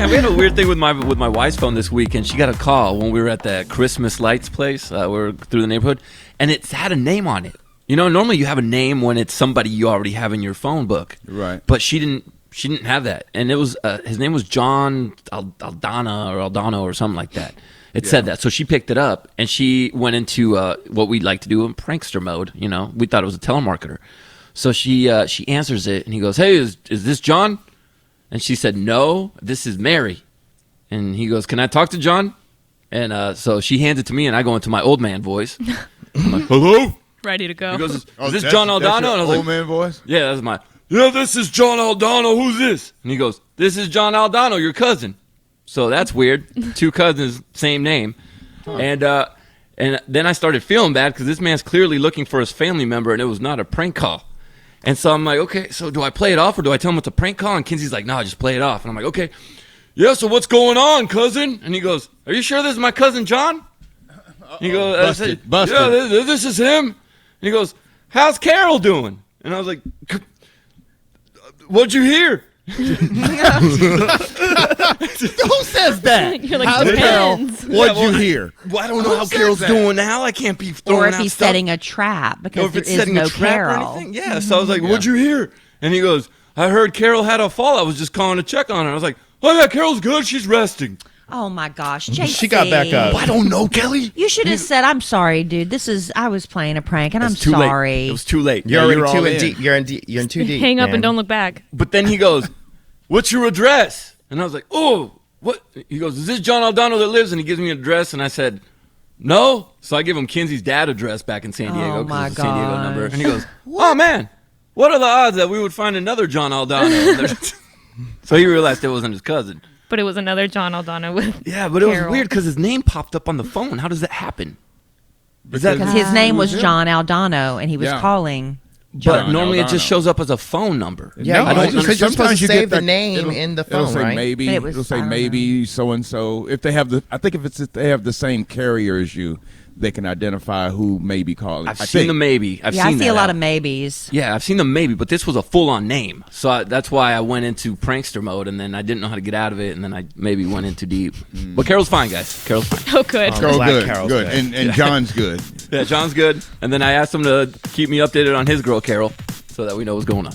Man, we had a weird thing with my wife's phone this week, and she got a call when we were at that Christmas lights place. We were through the neighborhood, and it had a name on it. You know, normally you have a name when it's somebody you already have in your phone book. Right. But she didn't have that, and it was his name was John Aldana or something like that. It said that, so she picked it up and she went into what we like to do in prankster mode. You know, we thought it was a telemarketer, so she answers it, and he goes, "Hey, is this John?" And she said, "No, this is Mary." And he goes, "Can I talk to John?" And so she hands it to me, and I go into my old man voice. I'm like, "Hello." Ready to go. He goes, "Is this John Aldana?" And I was old like, man voice? "Yeah, that's my." "Yeah, this is John Aldana. Who's this?" And he goes, "This is John Aldana, your cousin." So that's weird. Two cousins, same name. Huh. And then I started feeling bad because this man's clearly looking for his family member, and it was not a prank call. And so I'm like, okay, so do I play it off or do I tell him it's a prank call? And Kinsey's like, no, just play it off. And I'm like, okay, yeah, so what's going on, cousin? And he goes, are you sure this is my cousin John? And he goes, busted. Yeah, this is him. And he goes, how's Carol doing? And I was like, what'd you hear? Who says that? You're like, how's Carol? depends. What'd you hear? Well, I don't know how Carol's doing now. I can't be throwing Or if out he's stuff. setting a trap because If there it's is setting no a trap or Carol. anything. Yeah, so I was like, what'd you hear? And he goes, I heard Carol had a fall. I was just calling to check on her. I was like, oh yeah, Carol's good. She's resting. Oh my gosh, JC. She got back up. I don't know, Kelly. You should have said, "I'm sorry, dude. I was playing a prank, and I'm It's too sorry." late. It was too late. You're you're already all too in. in deep. You're in too deep. Hang up man. and don't look back. But then he goes, what's your address? And I was like, oh, what? He goes, is this John Aldana that lives? And he gives me an address, and I said, no. So I give him Kinsey's dad address back in San Diego Oh, my it's a San Diego number. gosh. And he goes, oh man, what are the odds that we would find another John Aldana? So he realized it wasn't his cousin. But it was another John Aldana with Yeah, but it was Carol. weird because his name popped up on the phone. How does that happen? Is that Because his name was him. John Aldano, and he was Yeah. calling. But John normally it just Aldana. shows up as a phone number. Yeah, No, I don't it's just- understand. You're supposed sometimes to you save get the name it'll- in the It'll phone, say right? maybe. But it was- It'll say I don't maybe so and so. If they have if they have the same carrier as you, they can identify who may be calling. I've seen the maybe. I've Yeah, seen I see that a lot out. of maybes. Yeah, I've seen the maybe, but this was a full-on name. So that's why I went into prankster mode, and then I didn't know how to get out of it, and then I maybe went in too deep. But Carol's fine, guys. Carol's fine. Oh, good. Oh. Carol Black good, Carol's good, good. and John's good. Yeah, John's good. And then I asked him to keep me updated on his girl, Carol, so that we know what's going on.